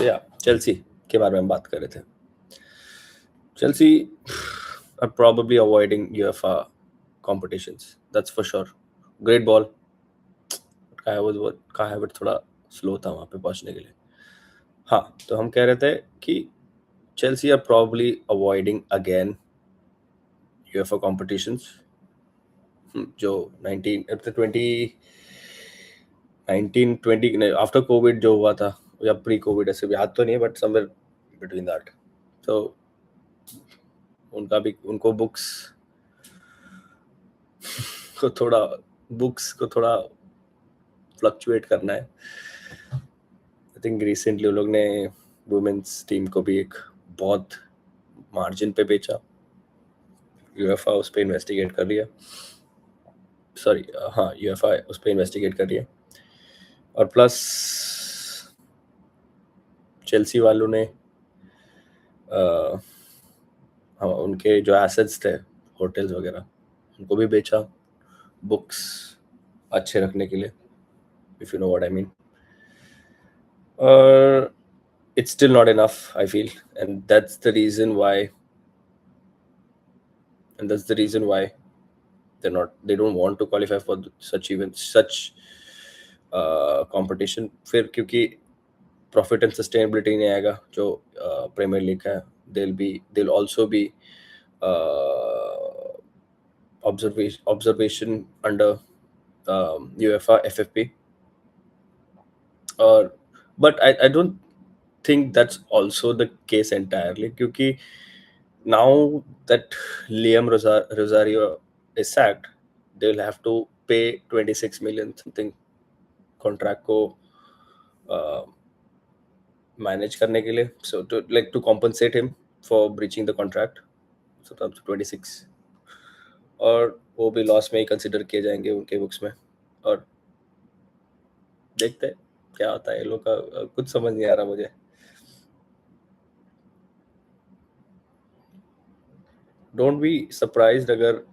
या चेल्सी के बारे में बात कर रहे थे. Chelsea are probably avoiding UEFA competitions. That's for sure. Great ball. Kai Havertz थोड़ा स्लो था वहाँ पे पहुँचने के लिए. हाँ, तो हम कह रहे थे कि Chelsea are probably avoiding again UEFA competitions. जो 1920 आफ्टर कोविड जो हुआ था या प्री कोविड ऐसे भी याद तो नहीं है बट समवेयर बिटवीन दैट. तो उनको बुक्स को थोड़ा फ्लक्चुएट करना है. आई थिंक रिसेंटली उन लोग ने वुमेन्स टीम को भी एक बहुत मार्जिन पे बेचा. यूएफए उस पर इन्वेस्टिगेट कर रही है. यूएफए उस पर इन्वेस्टिगेट कर रही है. और प्लस चेल्सी वालों ने उनके जो एसेट्स थे होटल्स वगैरह उनको भी बेचा बुक्स अच्छे रखने के लिए, if you know what I mean. It's still not enough, I feel, and that's the reason why they don't want to qualify for such events, such competition. फिर क्योंकि profit and sustainability नहीं आएगा जो premiere league है. They'll also be observation under UEFA FFP. But I don't think that's also the case entirely, क्योंकि now that Liam Rosario is sacked, they'll have to pay 26 million something contract को manage करने के लिए, so to compensate him for breaching the contract, so 26. और वो भी loss में ही consider किए जाएंगे उनके बुक्स में. और देखते हैं क्या होता है. ये लोग का कुछ समझ नहीं आ रहा मुझे. डोंट बी सरप्राइज्ड अगर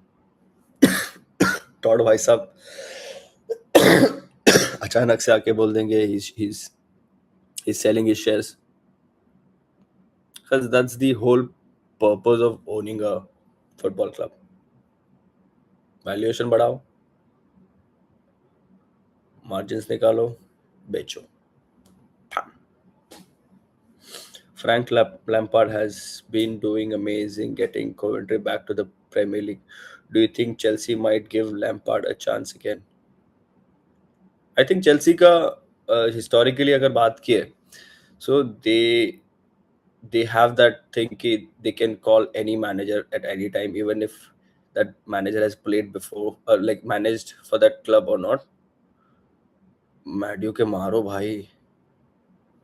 टॉड भाई साहब अचानक से आके बोल देंगे he's selling his shares, because that's the whole purpose of owning a football club. Valuation बढ़ाओ, मार्जिन्स निकालो, बेचो. Frank Lampard has been doing amazing getting Coventry back to the Premier League. Do you think Chelsea might give Lampard a chance again? I think Chelsea का historically अगर बात की है, so they have that thing कि they can call any manager at any time, even if that manager has played before or like managed for that club or not. मैड्यू के मारो भाई.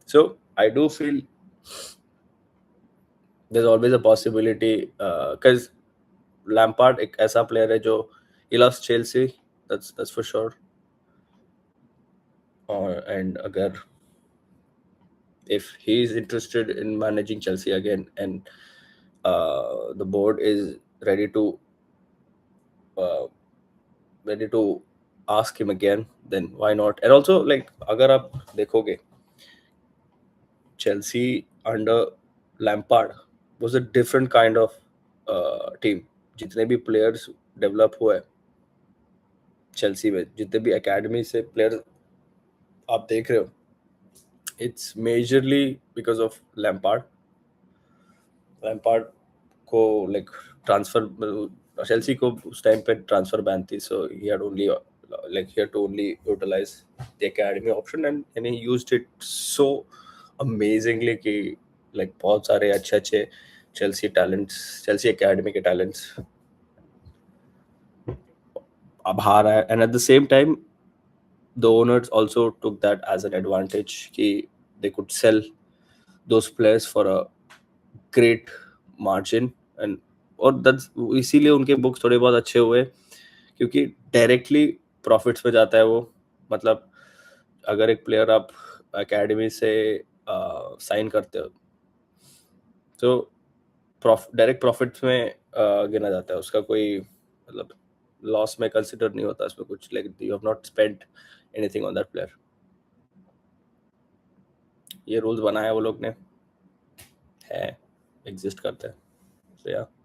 So I do feel there's always a possibility, because Lampard एक ऐसा player है जो he loves Chelsea, that's for sure. And अगर if he is interested in managing Chelsea again and the board is ready to ask him again, then why not? And also like अगर आप देखोगे Chelsea under Lampard was a different kind of team. जितने भी players develop हुए Chelsea में, जितने भी academy से players आप देख रहे हो, it's majorly because of Lampard. Lampard को like transfer Chelsea को उस टाइम पे transfer ban थी, so he had to only utilize the academy option, and he used it so amazingly कि like बहुत सारे अच्छे Chelsea academy के talents अब आ रहा है. And at the same time the owners also took that as an advantage कि they could sell those players for a great margin. And और इसीलिए उनके बुक्स थोड़े बहुत अच्छे हुए, क्योंकि डायरेक्टली प्रॉफिट्स पे जाता है वो. मतलब अगर एक प्लेयर आप एकेडमी से साइन करते हो तो डायरेक्ट प्रॉफिट्स में गिना जाता है. उसका कोई मतलब लॉस में कंसिडर नहीं होता इसमें कुछ, like you have not spent anything on that player. ये रूल्स बनाए वो लोग ने, है, एग्जिस्ट करते हैं। So yeah.